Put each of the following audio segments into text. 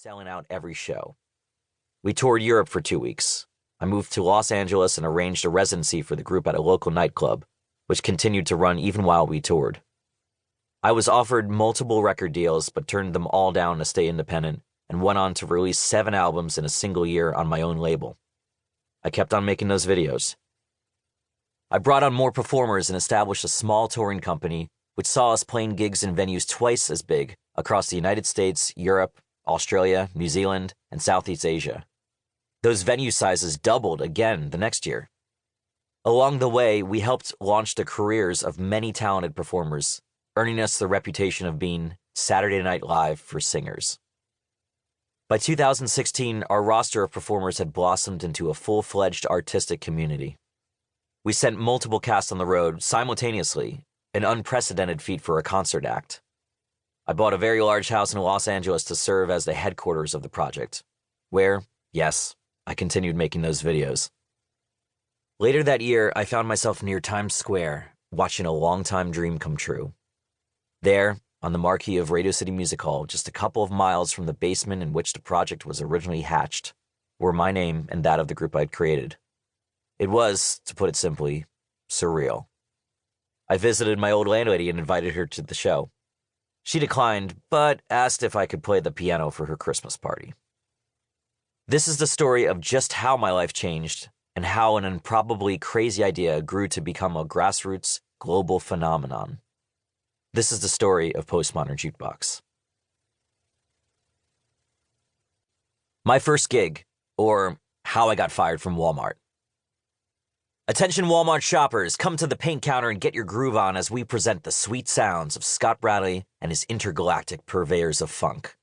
selling out every show. We toured Europe for 2 weeks. I moved to Los Angeles and arranged a residency for the group at a local nightclub, which continued to run even while we toured. I was offered multiple record deals but turned them all down to stay independent and went on to release 7 albums in a single year on my own label. I kept on making those videos. I brought on more performers and established a small touring company, which saw us playing gigs in venues twice as big across the United States, Europe, Australia, New Zealand, and Southeast Asia. Those venue sizes doubled again the next year. Along the way, we helped launch the careers of many talented performers, earning us the reputation of being Saturday Night Live for singers. By 2016, our roster of performers had blossomed into a full-fledged artistic community. We sent multiple casts on the road simultaneously, an unprecedented feat for a concert act. I bought a very large house in Los Angeles to serve as the headquarters of the project, where, yes, I continued making those videos. Later that year, I found myself near Times Square, watching a long-time dream come true. There, on the marquee of Radio City Music Hall, just a couple of miles from the basement in which the project was originally hatched, were my name and that of the group I'd created. It was, to put it simply, surreal. I visited my old landlady and invited her to the show. She declined, but asked if I could play the piano for her Christmas party. This is the story of just how my life changed and how an improbably crazy idea grew to become a grassroots, global phenomenon. This is the story of Postmodern Jukebox. My first gig, or how I got fired from Walmart. Attention Walmart shoppers, come to the paint counter and get your groove on as we present the sweet sounds of Scott Bradlee and his intergalactic purveyors of funk.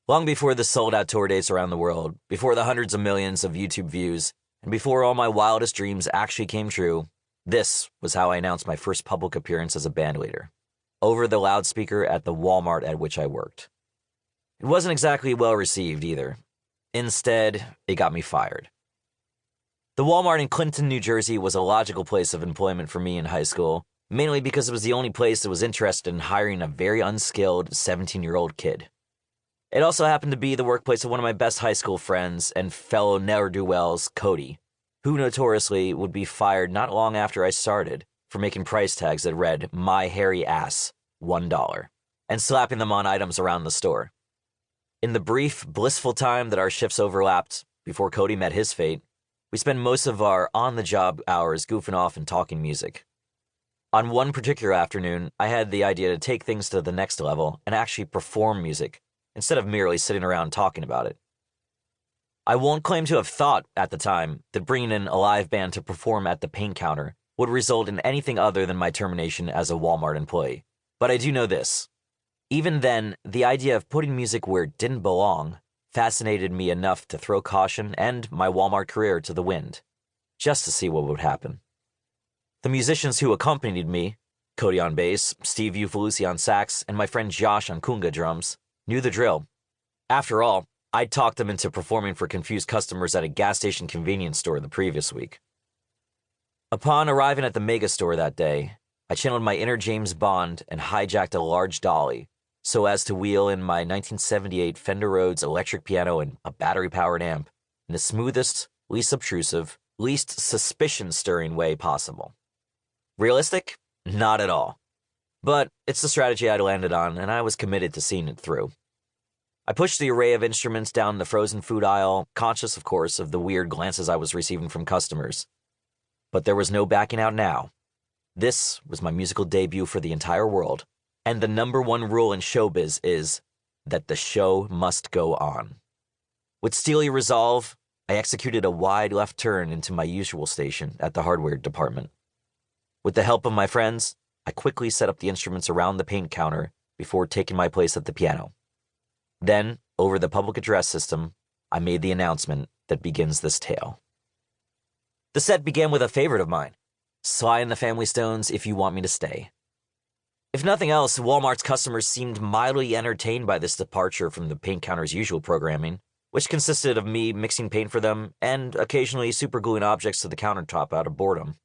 Long before the sold-out tour dates around the world, before the hundreds of millions of YouTube views, and before all my wildest dreams actually came true, this was how I announced my first public appearance as a bandleader, over the loudspeaker at the Walmart at which I worked. It wasn't exactly well received either. Instead, it got me fired. The Walmart in Clinton, New Jersey was a logical place of employment for me in high school, mainly because it was the only place that was interested in hiring a very unskilled 17-year-old kid. It also happened to be the workplace of one of my best high school friends and fellow ne'er-do-wells, Cody, who notoriously would be fired not long after I started for making price tags that read, "My hairy ass, $1, and slapping them on items around the store. In the brief, blissful time that our shifts overlapped before Cody met his fate, we spent most of our on-the-job hours goofing off and talking music. On one particular afternoon, I had the idea to take things to the next level and actually perform music, instead of merely sitting around talking about it. I won't claim to have thought, at the time, that bringing in a live band to perform at the paint counter would result in anything other than my termination as a Walmart employee. But I do know this. Even then, the idea of putting music where it didn't belong fascinated me enough to throw caution and my Walmart career to the wind, just to see what would happen. The musicians who accompanied me, Cody on bass, Steve Ufalusi on sax, and my friend Josh on conga drums, knew the drill. After all, I'd talked them into performing for confused customers at a gas station convenience store the previous week. Upon arriving at the mega store that day, I channeled my inner James Bond and hijacked a large dolly so as to wheel in my 1978 Fender Rhodes electric piano and a battery-powered amp in the smoothest, least obtrusive, least suspicion-stirring way possible. Realistic? Not at all. But it's the strategy I'd landed on, and I was committed to seeing it through. I pushed the array of instruments down the frozen food aisle, conscious, of course, of the weird glances I was receiving from customers. But there was no backing out now. This was my musical debut for the entire world, and the #1 rule in showbiz is that the show must go on. With steely resolve, I executed a wide left turn into my usual station at the hardware department. With the help of my friends, I quickly set up the instruments around the paint counter before taking my place at the piano. Then, over the public address system, I made the announcement that begins this tale. The set began with a favorite of mine, Sly and the Family Stones' If You Want Me to Stay. If nothing else, Walmart's customers seemed mildly entertained by this departure from the paint counter's usual programming, which consisted of me mixing paint for them and occasionally supergluing objects to the countertop out of boredom.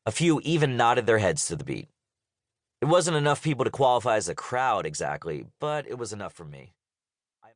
A few even nodded their heads to the beat. It wasn't enough people to qualify as a crowd exactly, but it was enough for me.